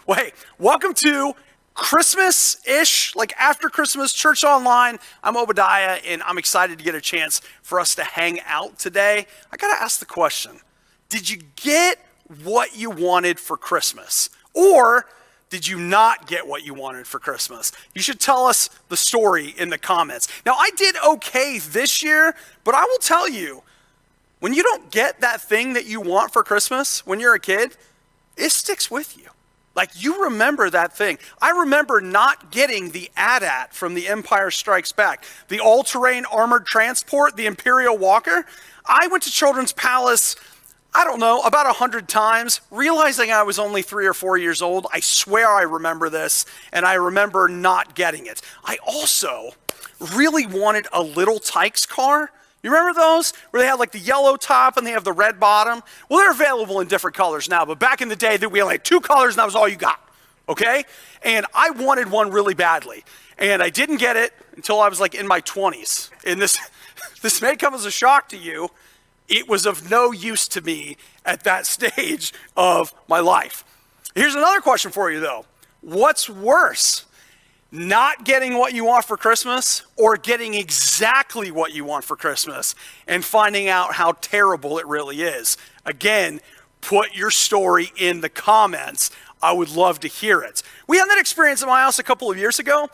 Well, hey, welcome to Christmas-ish, like after Christmas, Church Online. I'm Obadiah, and I'm excited to get a chance for us to hang out today. I gotta ask the question, did you get what you wanted for Christmas? Or did you not get what you wanted for Christmas? You should tell us the story in the comments. Now, I did okay this year, but I will tell you, when you don't get that thing that you want for Christmas when you're a kid, it sticks with you. Like, you remember that thing. I remember not getting the AT-AT from The Empire Strikes Back, the all-terrain armored transport, the Imperial Walker. I went to Children's Palace, I don't know, about 100 times, realizing I was only 3 or 4 years old. I swear I remember this, and I remember not getting it. I also really wanted a Little Tikes car. You remember those? Where they had like the yellow top and they have the red bottom? Well, they're available in different colors now, but back in the day, we only had 2 colors and that was all you got, okay? And I wanted one really badly. And I didn't get it until I was like in my 20s. And this may come as a shock to you. It was of no use to me at that stage of my life. Here's another question for you though. What's worse? Not getting what you want for Christmas or getting exactly what you want for Christmas and finding out how terrible it really is? Again, put your story in the comments. I would love to hear it. We had that experience at my house a couple of years ago.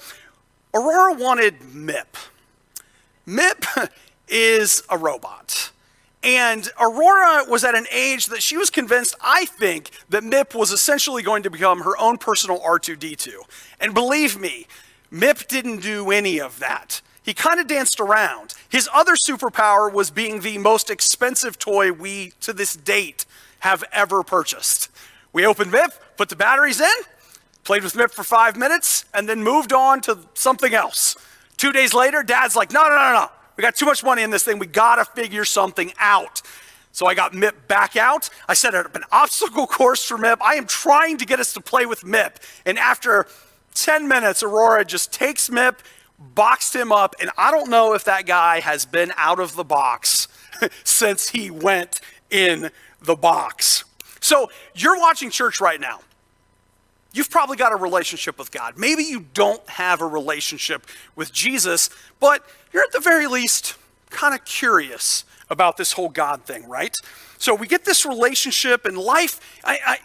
Aurora wanted MIP. MIP is a robot. And Aurora was at an age that she was convinced, I think, that MIP was essentially going to become her own personal R2-D2. And believe me, MIP didn't do any of that. He kind of danced around. His other superpower was being the most expensive toy we, to this date, have ever purchased. We opened MIP, put the batteries in, played with MIP for 5 minutes, and then moved on to something else. 2 days later, Dad's like, no. We got too much money in this thing. We got to figure something out. So I got MIP back out. I set up an obstacle course for MIP. I am trying to get us to play with MIP. And after 10 minutes, Aurora just takes MIP, boxed him up, and I don't know if that guy has been out of the box since he went in the box. So you're watching church right now. You've probably got a relationship with God. Maybe you don't have a relationship with Jesus, but you're at the very least kind of curious about this whole God thing, right? So we get this relationship, and life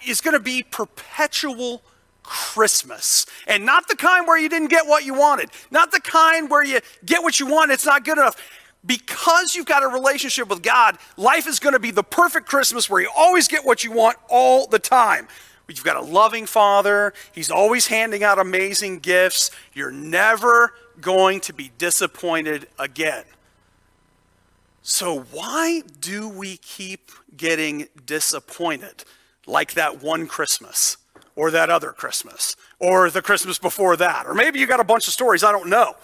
is going to be perpetual Christmas. And not the kind where you didn't get what you wanted. Not the kind where you get what you want, it's not good enough. Because you've got a relationship with God, life is going to be the perfect Christmas where you always get what you want all the time. You've got a loving Father. He's always handing out amazing gifts. You're never going to be disappointed again. So why do we keep getting disappointed like that one Christmas or that other Christmas or the Christmas before that? Or maybe you got a bunch of stories, I don't know.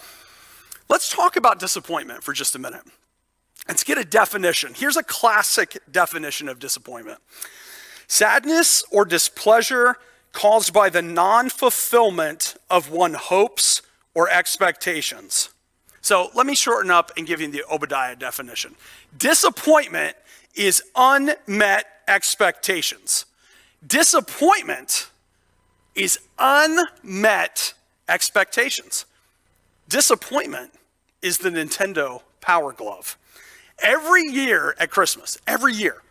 Let's talk about disappointment for just a minute. Let's get a definition. Here's a classic definition of disappointment. Sadness or displeasure caused by the non-fulfillment of one's hopes or expectations. So let me shorten up and give you the Obadiah definition. Disappointment is unmet expectations. Disappointment is unmet expectations. Disappointment is the Nintendo Power Glove. Every year at Christmas, every year,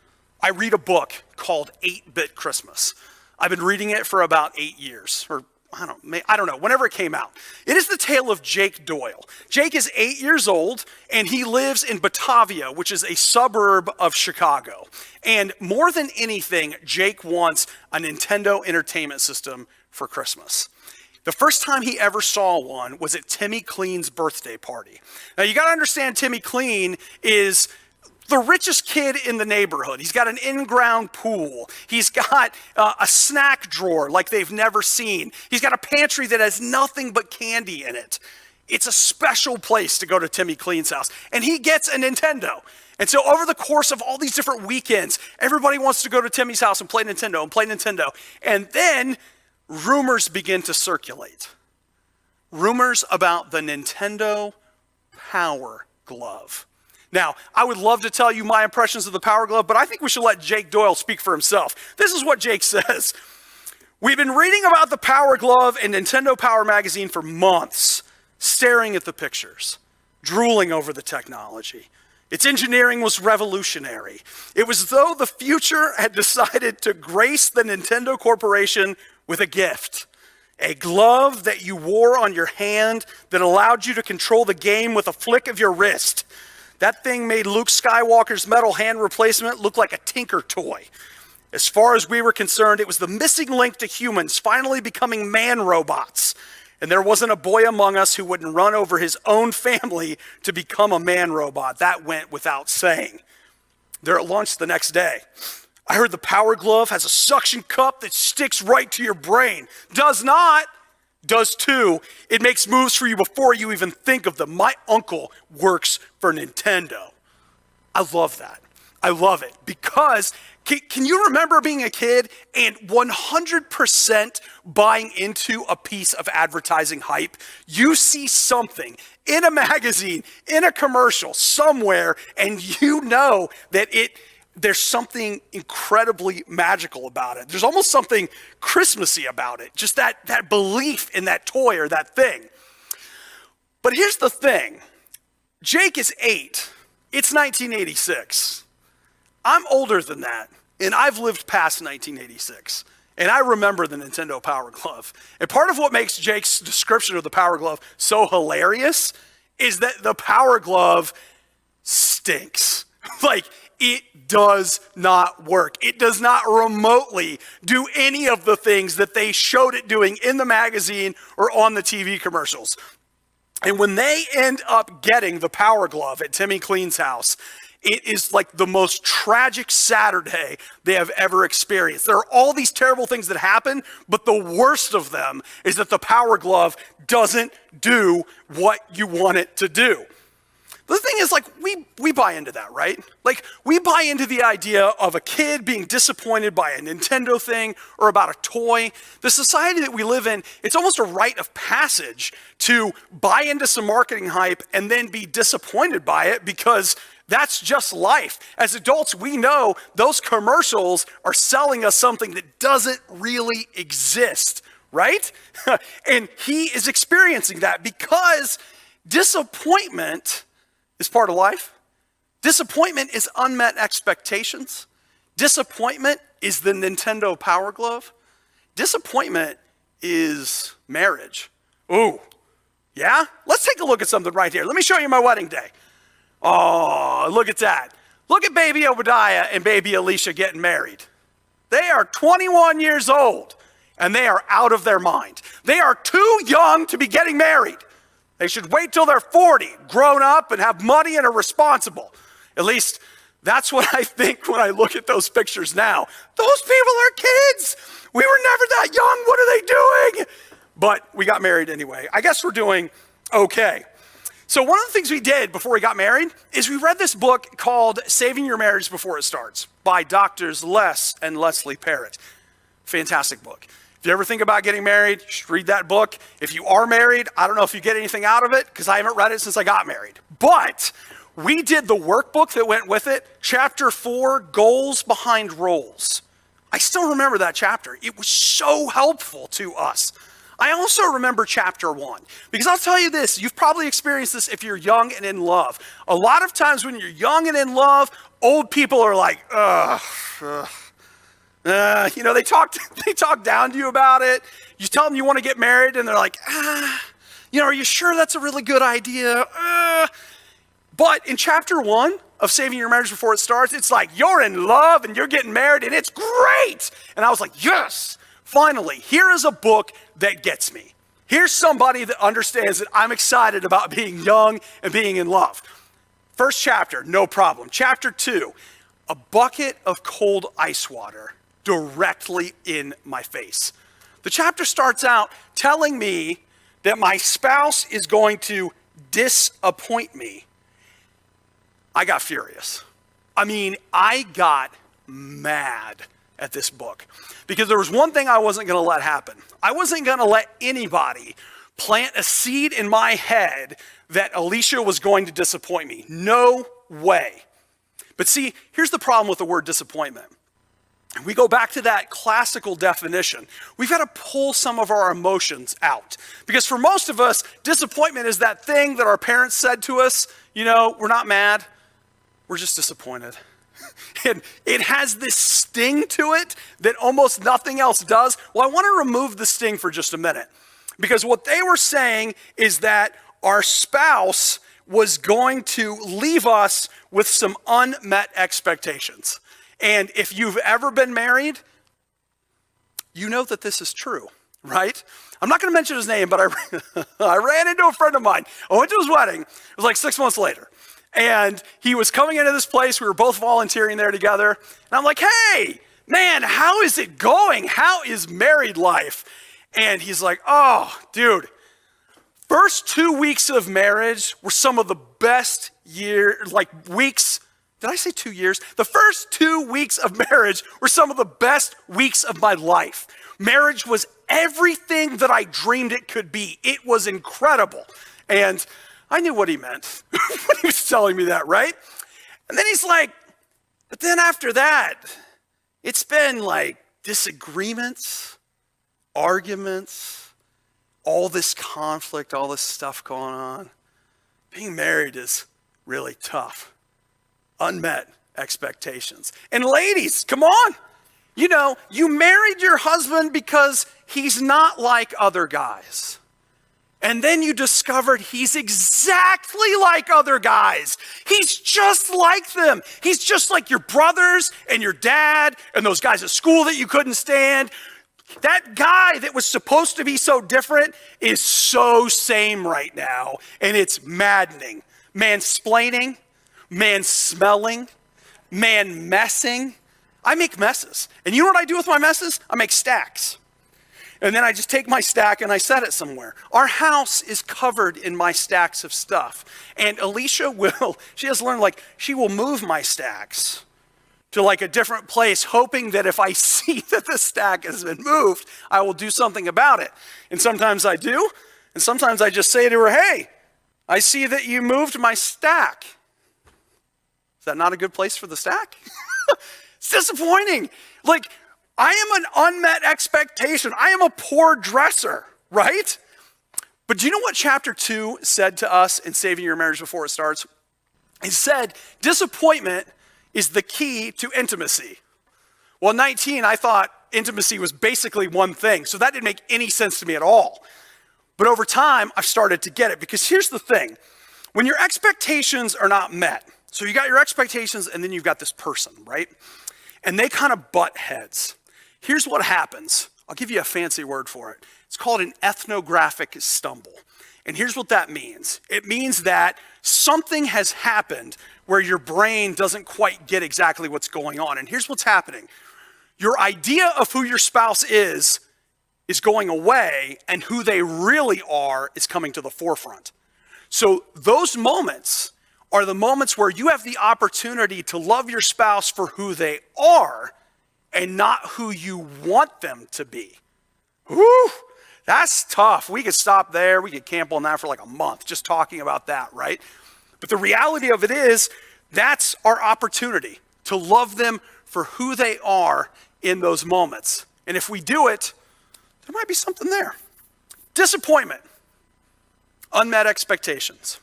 I read a book called 8-Bit Christmas. I've been reading it for about 8 years, or I don't know, whenever it came out. It is the tale of Jake Doyle. Jake is 8 years old, and he lives in Batavia, which is a suburb of Chicago. And more than anything, Jake wants a Nintendo Entertainment System for Christmas. The first time he ever saw one was at Timmy Clean's birthday party. Now, you got to understand, Timmy Clean is the richest kid in the neighborhood. He's got an in-ground pool. He's got a snack drawer like they've never seen. He's got a pantry that has nothing but candy in it. It's a special place to go to Timmy Clean's house. And he gets a Nintendo. And so over the course of all these different weekends, everybody wants to go to Timmy's house and play Nintendo. And then rumors begin to circulate. Rumors about the Nintendo Power Glove. Now, I would love to tell you my impressions of the Power Glove, but I think we should let Jake Doyle speak for himself. This is what Jake says. We've been reading about the Power Glove and Nintendo Power Magazine for months, staring at the pictures, drooling over the technology. Its engineering was revolutionary. It was as though the future had decided to grace the Nintendo Corporation with a gift. A glove that you wore on your hand that allowed you to control the game with a flick of your wrist. That thing made Luke Skywalker's metal hand replacement look like a tinker toy. As far as we were concerned, it was the missing link to humans finally becoming man robots. And there wasn't a boy among us who wouldn't run over his own family to become a man robot. That went without saying. They're at lunch the next day. I heard the Power Glove has a suction cup that sticks right to your brain. Does not. Does too. It makes moves for you before you even think of them. My uncle works for Nintendo. I love that. I love it because can you remember being a kid and 100% buying into a piece of advertising hype? You see something in a magazine, in a commercial, somewhere, and you know that there's something incredibly magical about it. There's almost something Christmassy about it, just that belief in that toy or that thing. But here's the thing. Jake is 8. It's 1986. I'm older than that, and I've lived past 1986, and I remember the Nintendo Power Glove. And part of what makes Jake's description of the Power Glove so hilarious is that the Power Glove stinks. Like, it does not work. It does not remotely do any of the things that they showed it doing in the magazine or on the TV commercials. And when they end up getting the Power Glove at Timmy Clean's house, it is like the most tragic Saturday they have ever experienced. There are all these terrible things that happen, but the worst of them is that the Power Glove doesn't do what you want it to do. The thing is, like, we buy into that, right? Like, we buy into the idea of a kid being disappointed by a Nintendo thing or about a toy. The society that we live in, it's almost a rite of passage to buy into some marketing hype and then be disappointed by it because that's just life. As adults, we know those commercials are selling us something that doesn't really exist, right? And he is experiencing that because disappointment is part of life. Disappointment is unmet expectations. Disappointment is the Nintendo Power Glove. Disappointment is marriage. Ooh, yeah? Let's take a look at something right here. Let me show you my wedding day. Oh, look at that. Look at baby Obadiah and baby Alicia getting married. They are 21 years old and they are out of their mind. They are too young to be getting married. They should wait till they're 40, grown up and have money and are responsible. At least that's what I think when I look at those pictures now. Those people are kids. We were never that young. What are they doing? But we got married anyway. I guess we're doing okay. So one of the things we did before we got married is we read this book called Saving Your Marriage Before It Starts by Doctors Les and Leslie Parrott. Fantastic book. If you ever think about getting married, you should read that book. If you are married, I don't know if you get anything out of it because I haven't read it since I got married. But we did the workbook that went with it, chapter 4, Goals Behind Roles. I still remember that chapter. It was so helpful to us. I also remember chapter 1 because I'll tell you this, you've probably experienced this if you're young and in love. A lot of times when you're young and in love, old people are like, they talk down to you about it. You tell them you want to get married and they're like, are you sure that's a really good idea? But in chapter 1 of Saving Your Marriage Before It Starts, it's like, you're in love and you're getting married and it's great. And I was like, yes, finally, here is a book that gets me. Here's somebody that understands that I'm excited about being young and being in love. First chapter, no problem. Chapter 2, a bucket of cold ice water directly in my face. The chapter starts out telling me that my spouse is going to disappoint me. I got furious. I got mad at this book because there was one thing I wasn't going to let happen. I wasn't going to let anybody plant a seed in my head that Alicia was going to disappoint me. No way. But see, here's the problem with the word disappointment. We go back to that classical definition. We've got to pull some of our emotions out. Because for most of us, disappointment is that thing that our parents said to us, we're not mad, we're just disappointed. And it has this sting to it that almost nothing else does. Well, I want to remove the sting for just a minute. Because what they were saying is that our spouse was going to leave us with some unmet expectations. And if you've ever been married, you know that this is true, right? I'm not going to mention his name, but I ran into a friend of mine. I went to his wedding. It was like 6 months later. And he was coming into this place. We were both volunteering there together. And I'm like, hey, man, how is it going? How is married life? And he's like, oh, dude, first 2 weeks of marriage were some of the best weeks. Did I say 2 years? The first 2 weeks of marriage were some of the best weeks of my life. Marriage was everything that I dreamed it could be. It was incredible. And I knew what he meant when he was telling me that, right? And then he's like, but then after that, it's been like disagreements, arguments, all this conflict, all this stuff going on. Being married is really tough. Unmet expectations. And ladies, come on. You married your husband because he's not like other guys. And then you discovered he's exactly like other guys. He's just like them. He's just like your brothers and your dad and those guys at school that you couldn't stand. That guy that was supposed to be so different is so same right now. And it's maddening. Mansplaining, man-smelling, man-messing. I make messes. And you know what I do with my messes? I make stacks. And then I just take my stack and I set it somewhere. Our house is covered in my stacks of stuff. And Alicia she has learned, she will move my stacks to a different place, hoping that if I see that the stack has been moved, I will do something about it. And sometimes I do. And sometimes I just say to her, hey, I see that you moved my stack. Is that not a good place for the stack? It's disappointing. I am an unmet expectation. I am a poor dresser, right? But do you know what chapter 2 said to us in Saving Your Marriage Before It Starts? It said, disappointment is the key to intimacy. Well, at 19, I thought intimacy was basically one thing, so that didn't make any sense to me at all. But over time, I've started to get it, because here's the thing. When your expectations are not met, so you got your expectations and then you've got this person, right? And they kind of butt heads. Here's what happens. I'll give you a fancy word for it. It's called an ethnographic stumble. And here's what that means. It means that something has happened where your brain doesn't quite get exactly what's going on. And here's what's happening. Your idea of who your spouse is going away, and who they really are is coming to the forefront. So those moments are the moments where you have the opportunity to love your spouse for who they are and not who you want them to be. Whew, that's tough. We could stop there. We could camp on that for a month, just talking about that, right? But the reality of it is, that's our opportunity to love them for who they are in those moments. And if we do it, there might be something there. Disappointment, unmet expectations.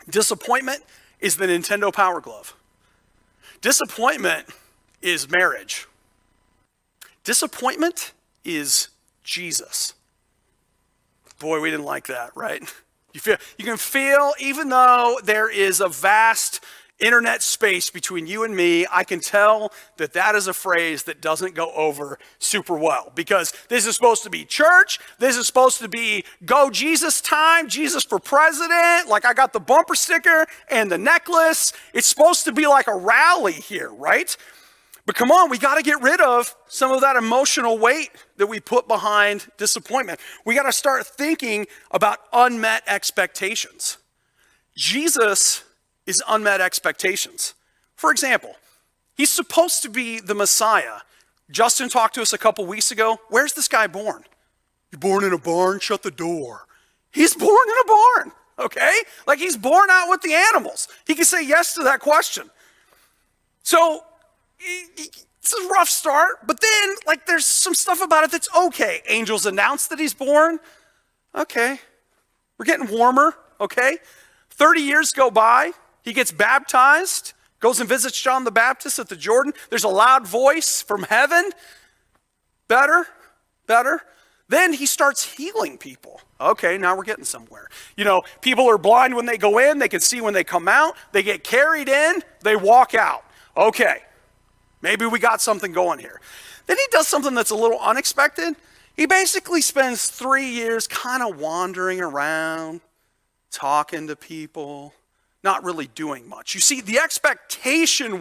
Disappointment is the Nintendo Power Glove. Disappointment is marriage. Disappointment is Jesus. Boy, we didn't like that, right? You can feel, even though there is a vast internet space between you and me, I can tell that is a phrase that doesn't go over super well, because this is supposed to be church. This is supposed to be go Jesus time, Jesus for president. I got the bumper sticker and the necklace. It's supposed to be like a rally here, right? But come on, we got to get rid of some of that emotional weight that we put behind disappointment. We got to start thinking about unmet expectations. Jesus is unmet expectations. For example, he's supposed to be the Messiah. Justin talked to us a couple weeks ago. Where's this guy born? You're born in a barn, shut the door. He's born in a barn, okay? He's born out with the animals. He can say yes to that question. So It's a rough start, but then there's some stuff about it that's okay. Angels announce that he's born. Okay. We're getting warmer, okay? 30 years go by. He gets baptized, goes and visits John the Baptist at the Jordan. There's a loud voice from heaven. Better. Then he starts healing people. Okay, now we're getting somewhere. People are blind when they go in. They can see when they come out. They get carried in. They walk out. Okay, maybe we got something going here. Then he does something that's a little unexpected. He basically spends 3 years kind of wandering around, talking to people, not really doing much. You see, the expectation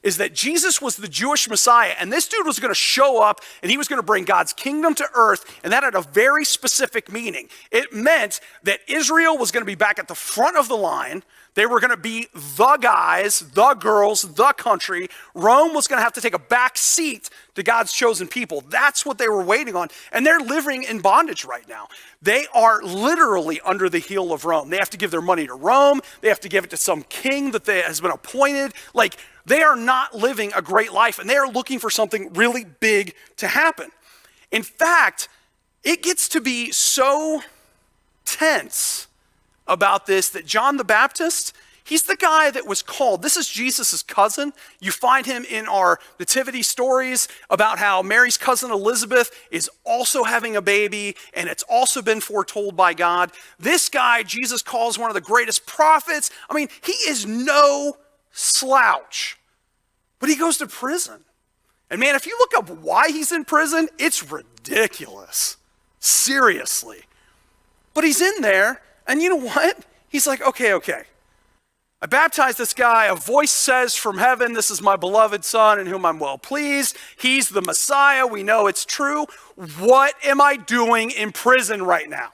is that Jesus was the Jewish Messiah, and this dude was going to show up, and he was going to bring God's kingdom to earth, and that had a very specific meaning. It meant that Israel was going to be back at the front of the line. They were going to be the guys, the girls, the country. Rome was going to have to take a back seat to God's chosen people. That's what they were waiting on. And they're living in bondage right now. They are literally under the heel of Rome. They have to give their money to Rome. They have to give it to some king that has been appointed. They are not living a great life, and they are looking for something really big to happen. In fact, it gets to be so tense about this that John the Baptist, he's the guy that was called. This is Jesus' cousin. You find him in our nativity stories about how Mary's cousin Elizabeth is also having a baby, and it's also been foretold by God. This guy, Jesus calls one of the greatest prophets. I mean, he is no slouch, but he goes to prison. And man, if you look up why he's in prison, it's ridiculous. Seriously. But he's in there, and you know what? He's like, okay. I baptized this guy. A voice says from heaven, this is my beloved son in whom I'm well pleased. He's the Messiah. We know it's true. What am I doing in prison right now?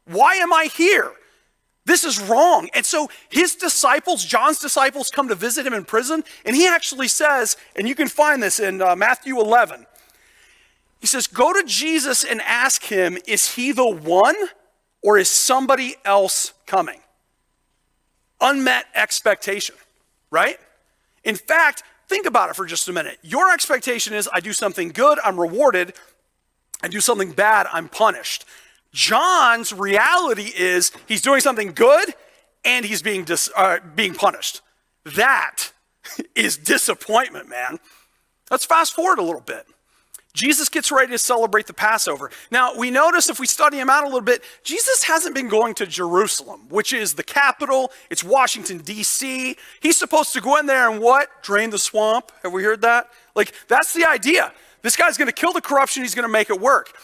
Why am I here? This is wrong. And so his disciples, John's disciples, come to visit him in prison. And he actually says, and you can find this in Matthew 11. He says, go to Jesus and ask him, is he the one? Or is somebody else coming? Unmet expectation, right? In fact, think about it for just a minute. Your expectation is I do something good, I'm rewarded. I do something bad, I'm punished. John's reality is he's doing something good and he's being punished. That is disappointment, man. Let's fast forward a little bit. Jesus gets ready to celebrate the Passover. Now, we notice if we study him out a little bit, Jesus hasn't been going to Jerusalem, which is the capital. It's Washington, D.C. He's supposed to go in there and what? Drain the swamp. Have we heard that? That's the idea. This guy's going to kill the corruption. He's going to make it work.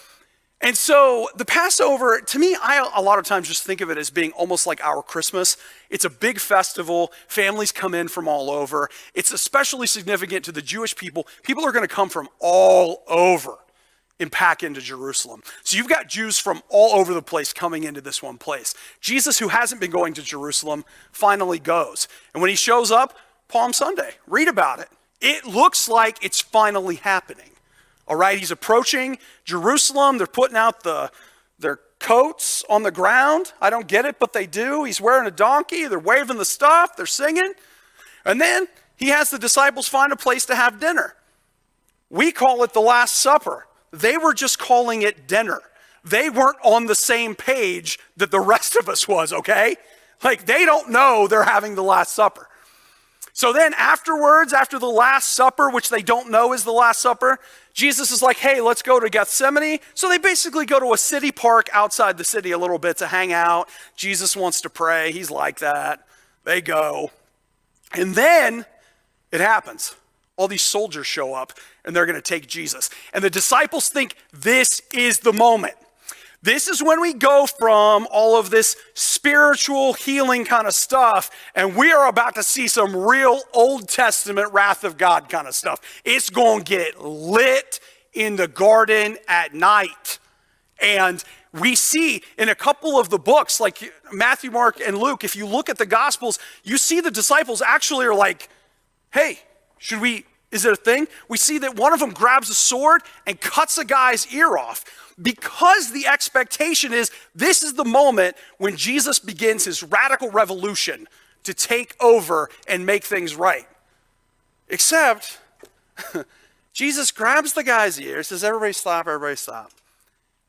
And so the Passover, to me, I a lot of times just think of it as being almost like our Christmas. It's a big festival. Families come in from all over. It's especially significant to the Jewish people. People are going to come from all over and pack into Jerusalem. So you've got Jews from all over the place coming into this one place. Jesus, who hasn't been going to Jerusalem, finally goes. And when he shows up, Palm Sunday, read about it. It looks like it's finally happening. All right, he's approaching Jerusalem. They're putting out their coats on the ground. I don't get it, but they do. He's wearing a donkey. They're waving the stuff. They're singing. And then he has the disciples find a place to have dinner. We call it the Last Supper. They were just calling it dinner. They weren't on the same page that the rest of us was, okay? They don't know they're having the Last Supper. So then afterwards, after the Last Supper, which they don't know is the Last Supper, Jesus is like, hey, let's go to Gethsemane. So they basically go to a city park outside the city a little bit to hang out. Jesus wants to pray. He's like that. They go. And then it happens. All these soldiers show up and they're going to take Jesus. And the disciples think this is the moment. This is when we go from all of this spiritual healing kind of stuff, and we are about to see some real Old Testament wrath of God kind of stuff. It's going to get lit in the garden at night. And we see in a couple of the books, like Matthew, Mark, and Luke, if you look at the Gospels, you see the disciples actually are like, hey, is it a thing? We see that one of them grabs a sword and cuts a guy's ear off. Because the expectation is this is the moment when Jesus begins his radical revolution to take over and make things right. Except Jesus grabs the guy's ear, says, everybody stop, everybody stop.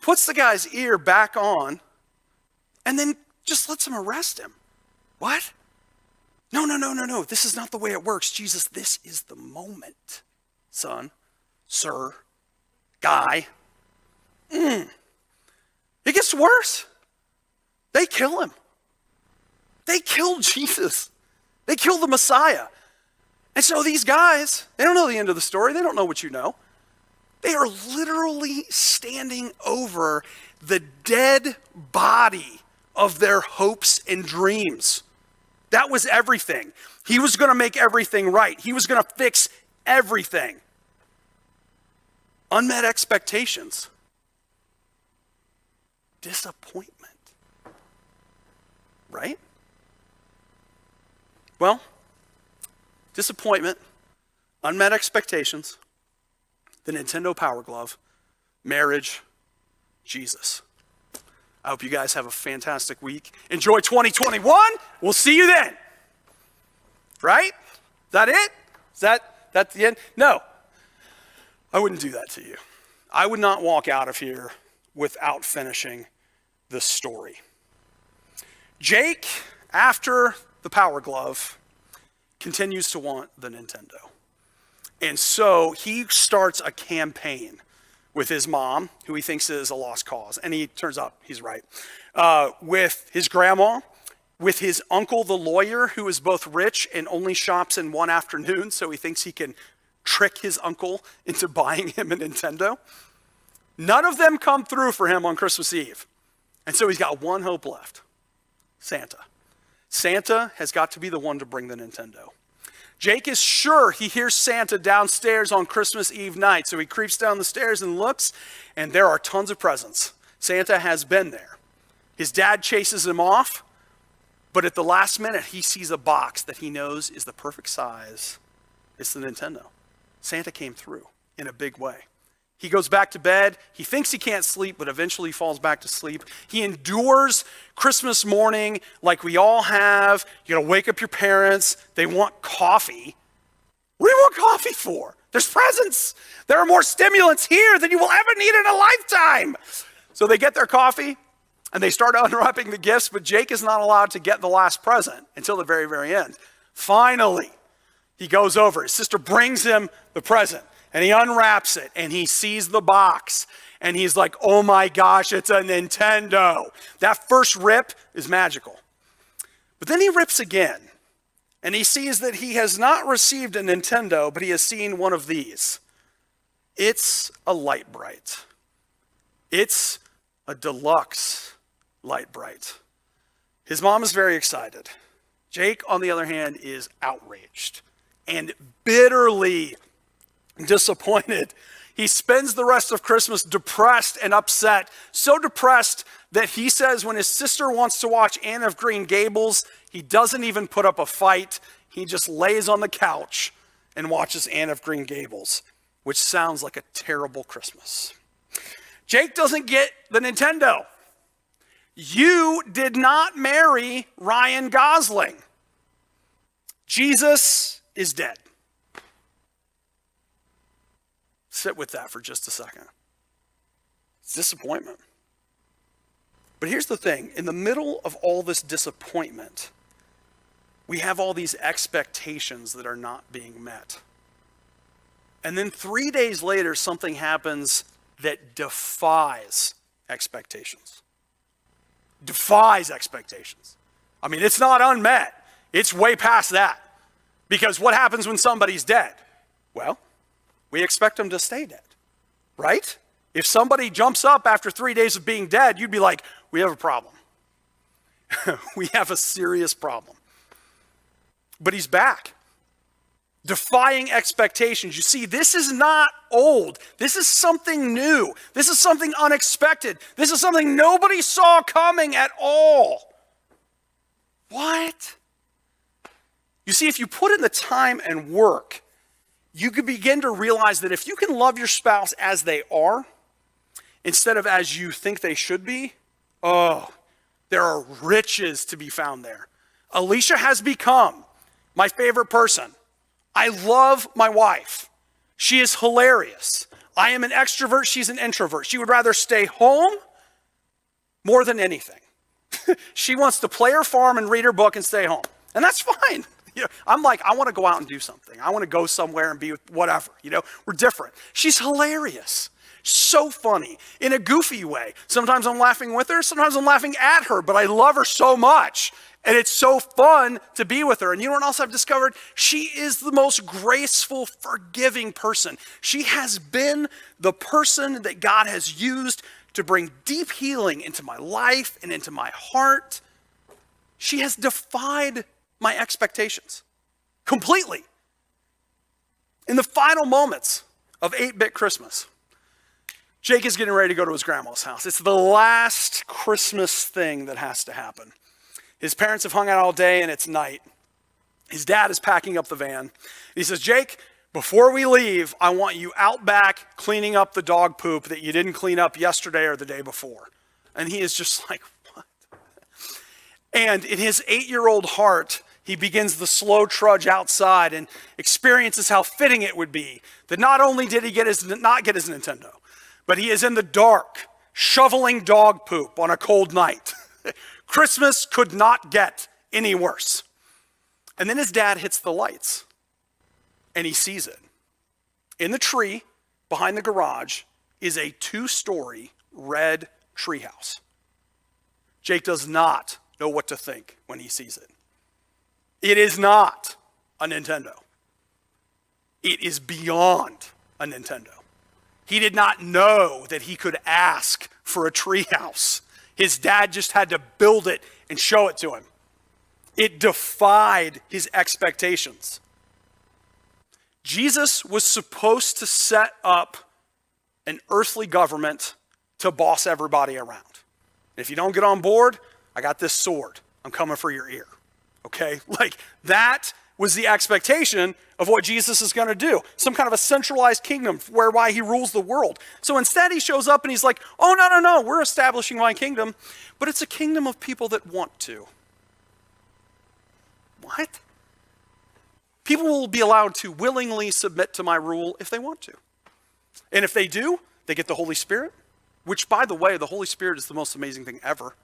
Puts the guy's ear back on, and then just lets him arrest him. What? No. This is not the way it works. Jesus, this is the moment, son, sir, guy. It gets worse. They kill him. They kill Jesus. They kill the Messiah. And so these guys, they don't know the end of the story. They don't know what you know. They are literally standing over the dead body of their hopes and dreams. That was everything. He was going to make everything right. He was going to fix everything. Unmet expectations. Disappointment. Right? Well, disappointment, unmet expectations, the Nintendo Power Glove, marriage, Jesus. I hope you guys have a fantastic week. Enjoy 2021. We'll see you then. Right? Is that it? Is that the end? No. I wouldn't do that to you. I would not walk out of here without finishing the story. Jake, after the Power Glove, continues to want the Nintendo. And so he starts a campaign with his mom, who he thinks is a lost cause. And he turns out he's right. With his grandma, with his uncle, the lawyer, who is both rich and only shops in one afternoon. So he thinks he can trick his uncle into buying him a Nintendo. None of them come through for him on Christmas Eve. And so he's got one hope left. Santa. Santa has got to be the one to bring the Nintendo. Jake is sure he hears Santa downstairs on Christmas Eve night, so he creeps down the stairs and looks, and there are tons of presents. Santa has been there. His dad chases him off, but at the last minute, he sees a box that he knows is the perfect size. It's the Nintendo. Santa came through in a big way. He goes back to bed. He thinks he can't sleep, but eventually falls back to sleep. He endures Christmas morning like we all have. You gotta wake up your parents. They want coffee. What do you want coffee for? There's presents. There are more stimulants here than you will ever need in a lifetime. So they get their coffee and they start unwrapping the gifts, but Jake is not allowed to get the last present until the very, very end. Finally, he goes over. His sister brings him the present. And he unwraps it, and he sees the box, and he's like, oh my gosh, it's a Nintendo. That first rip is magical. But then he rips again, and he sees that he has not received a Nintendo, but he has seen one of these. It's a Light Bright. It's a deluxe Light Bright. His mom is very excited. Jake, on the other hand, is outraged and bitterly disappointed. He spends the rest of Christmas depressed and upset, so depressed that he says when his sister wants to watch Anne of Green Gables, he doesn't even put up a fight. He just lays on the couch and watches Anne of Green Gables, which sounds like a terrible Christmas. Jake doesn't get the Nintendo. You did not marry Ryan Gosling. Jesus is dead. Sit with that for just a second. It's disappointment. But here's the thing. In the middle of all this disappointment, we have all these expectations that are not being met. And then 3 days later, something happens that defies expectations. Defies expectations. I mean, it's not unmet. It's way past that. Because what happens when somebody's dead? Well, we expect them to stay dead, right? If somebody jumps up after 3 days of being dead, you'd be like, we have a problem. We have a serious problem. But he's back, defying expectations. You see, this is not old. This is something new. This is something unexpected. This is something nobody saw coming at all. What? You see, if you put in the time and work, you could begin to realize that if you can love your spouse as they are, instead of as you think they should be, there are riches to be found there. Alicia has become my favorite person. I love my wife. She is hilarious. I am an extrovert, she's an introvert. She would rather stay home more than anything. She wants to play her farm and read her book and stay home. And that's fine. I'm like, I want to go out and do something. I want to go somewhere and be with whatever. We're different. She's hilarious. So funny in a goofy way. Sometimes I'm laughing with her, sometimes I'm laughing at her, but I love her so much. And it's so fun to be with her. And you know what else I've discovered? She is the most graceful, forgiving person. She has been the person that God has used to bring deep healing into my life and into my heart. She has defied my expectations completely. In the final moments of 8-bit Christmas, Jake is getting ready to go to his grandma's house. It's the last Christmas thing that has to happen. His parents have hung out all day and it's night. His dad is packing up the van. He says, Jake, before we leave, I want you out back cleaning up the dog poop that you didn't clean up yesterday or the day before. And he is just like, what? And in his 8-year-old heart, he begins the slow trudge outside and experiences how fitting it would be that not only did he not get his Nintendo, but he is in the dark, shoveling dog poop on a cold night. Christmas could not get any worse. And then his dad hits the lights, and he sees it. In the tree behind the garage is a 2-story red treehouse. Jake does not know what to think when he sees it. It is not a Nintendo. It is beyond a Nintendo. He did not know that he could ask for a treehouse. His dad just had to build it and show it to him. It defied his expectations. Jesus was supposed to set up an earthly government to boss everybody around. If you don't get on board, I got this sword. I'm coming for your ear. Okay? Like, that was the expectation of what Jesus is going to do. Some kind of a centralized kingdom whereby he rules the world. So instead he shows up and he's like, oh, no, we're establishing my kingdom, but it's a kingdom of people that want to. What? People will be allowed to willingly submit to my rule if they want to. And if they do, they get the Holy Spirit, which, by the way, the Holy Spirit is the most amazing thing ever.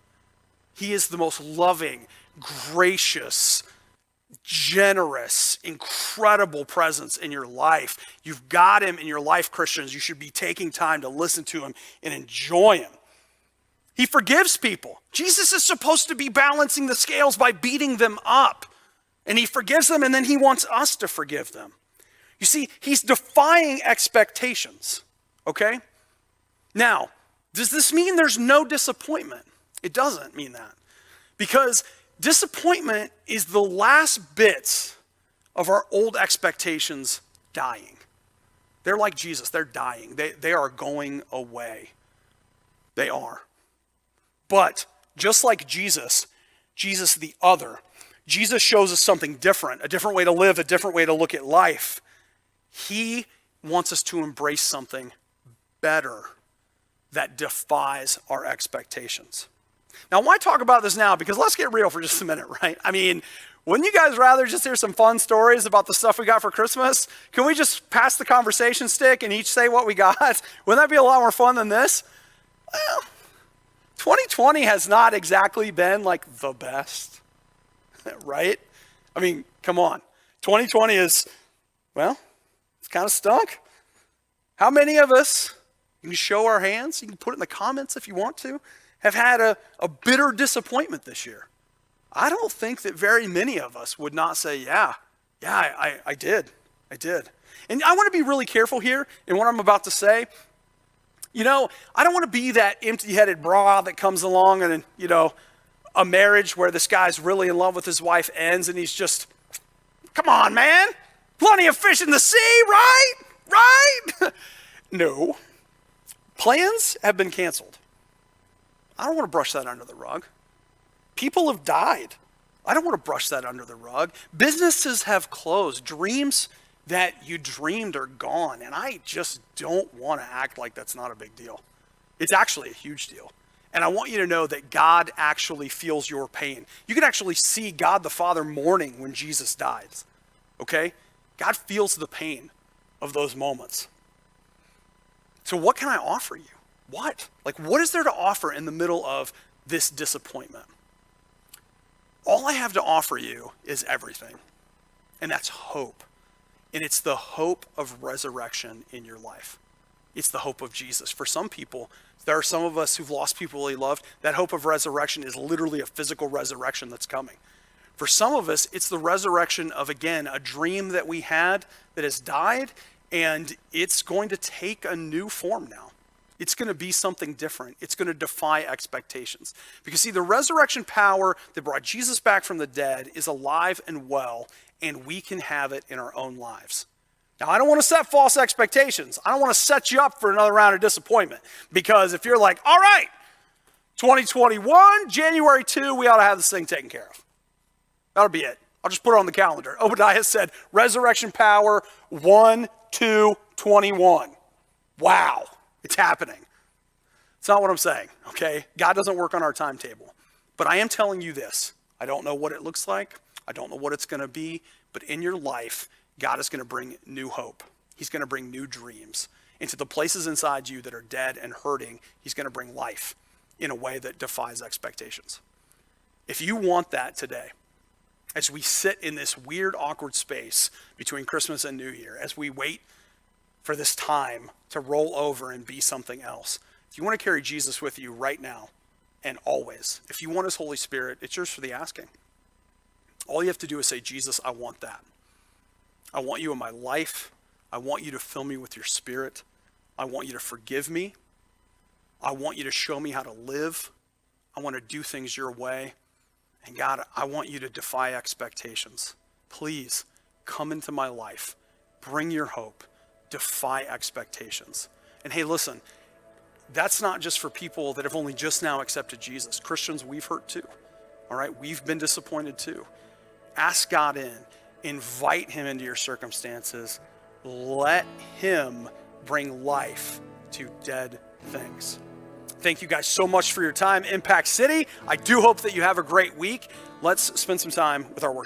He is the most loving, gracious, generous, incredible presence in your life. You've got him in your life, Christians. You should be taking time to listen to him and enjoy him. He forgives people. Jesus is supposed to be balancing the scales by beating them up. And he forgives them, and then he wants us to forgive them. You see, he's defying expectations, okay? Now, does this mean there's no disappointment? It doesn't mean that. Because disappointment is the last bits of our old expectations dying. They're like Jesus, they're dying. They are going away. They are. But just like Jesus the other, Jesus shows us something different, a different way to live, a different way to look at life. He wants us to embrace something better that defies our expectations. Now, why talk about this now? Because let's get real for just a minute, right? I mean, wouldn't you guys rather just hear some fun stories about the stuff we got for Christmas? Can we just pass the conversation stick and each say what we got? Wouldn't that be a lot more fun than this? Well, 2020 has not exactly been like the best. Right? I mean, come on. 2020 is, well, it's kind of stunk. How many of us, you can show our hands, you can put it in the comments if you want to, have had a bitter disappointment this year? I don't think that very many of us would not say, yeah, I did. And I want to be really careful here in what I'm about to say. I don't want to be that empty-headed bra that comes along and, a marriage where this guy's really in love with his wife ends and he's just, come on, man. Plenty of fish in the sea, right? No. Plans have been canceled. I don't want to brush that under the rug. People have died. I don't want to brush that under the rug. Businesses have closed. Dreams that you dreamed are gone. And I just don't want to act like that's not a big deal. It's actually a huge deal. And I want you to know that God actually feels your pain. You can actually see God the Father mourning when Jesus dies, okay? God feels the pain of those moments. So what can I offer you? What? Like, what is there to offer in the middle of this disappointment? All I have to offer you is everything, and that's hope. And it's the hope of resurrection in your life. It's the hope of Jesus. For some people, there are some of us who've lost people they loved. That hope of resurrection is literally a physical resurrection that's coming. For some of us, it's the resurrection of, again, a dream that we had that has died, and it's going to take a new form now. It's going to be something different. It's going to defy expectations. Because see, the resurrection power that brought Jesus back from the dead is alive and well, and we can have it in our own lives. Now, I don't want to set false expectations. I don't want to set you up for another round of disappointment. Because if you're like, all right, 2021, January 2, we ought to have this thing taken care of. That'll be it. I'll just put it on the calendar. Obadiah said, resurrection power, 1/2/21. Wow. It's happening. It's not what I'm saying, okay? God doesn't work on our timetable. But I am telling you this. I don't know what it looks like. I don't know what it's going to be. But in your life, God is going to bring new hope. He's going to bring new dreams. Into the places inside you that are dead and hurting, he's going to bring life in a way that defies expectations. If you want that today, as we sit in this weird, awkward space between Christmas and New Year, as we wait for this time to roll over and be something else. If you want to carry Jesus with you right now and always, if you want his Holy Spirit, it's yours for the asking. All you have to do is say, Jesus, I want that. I want you in my life. I want you to fill me with your Spirit. I want you to forgive me. I want you to show me how to live. I want to do things your way. And God, I want you to defy expectations. Please come into my life. Bring your hope. Defy expectations. And hey, listen, that's not just for people that have only just now accepted Jesus. Christians, we've hurt too. All right, we've been disappointed too. Ask God in. Invite him into your circumstances. Let him bring life to dead things. Thank you guys so much for your time, Impact City. I do hope that you have a great week. Let's spend some time with our worship.